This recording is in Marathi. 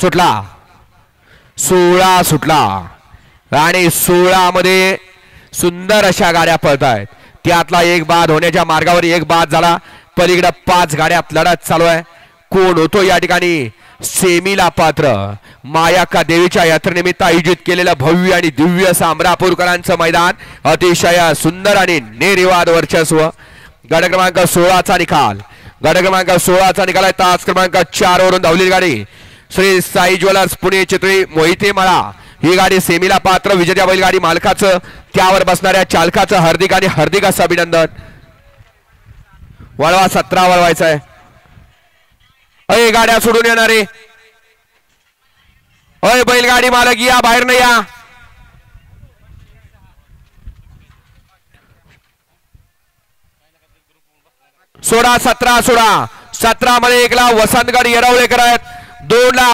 सुटला 16 सुटला आणि 16 मध्ये सुंदर अशा गाड्या पळतायत. त्यातला एक बाद होण्याच्या मार्गावर एक बाद झाला. पलीकडे 5 गाड्यात लढत चालू आहे. कोण होतो या ठिकाणी सेमीला पात्र. मायाक्का देवीच्या यात्रेनिमित्त आयोजित केलेलं भव्य आणि दिव्य असं अमरापूरकरांचं मैदान. अतिशय सुंदर आणि निर्विवाद वर्चस्व. गट क्रमांक 16चा निकाल. गट क्रमांक 16चा निकाल आहे. तास क्रमांक 4 वरून धावलेली गाडी श्री साई ज्वेलर्स पुणे चित्री मोहिते मळा ही गाडी सेमीला पात्र. विजेत्या बैलगाडी मालकाचं त्यावर बसणाऱ्या चालकाचं हार्दिक आणि हार्दिक असं अभिनंदन. वळवा 17 वळवायचा आहे. अय गाड्या सोडून येणारे अय बैलगाडी मालक या बाहेर नाही या. सोडा 17 सोडा. 17 मध्ये 1 ला वसंतगड येरवळेकर आहेत. 2 ला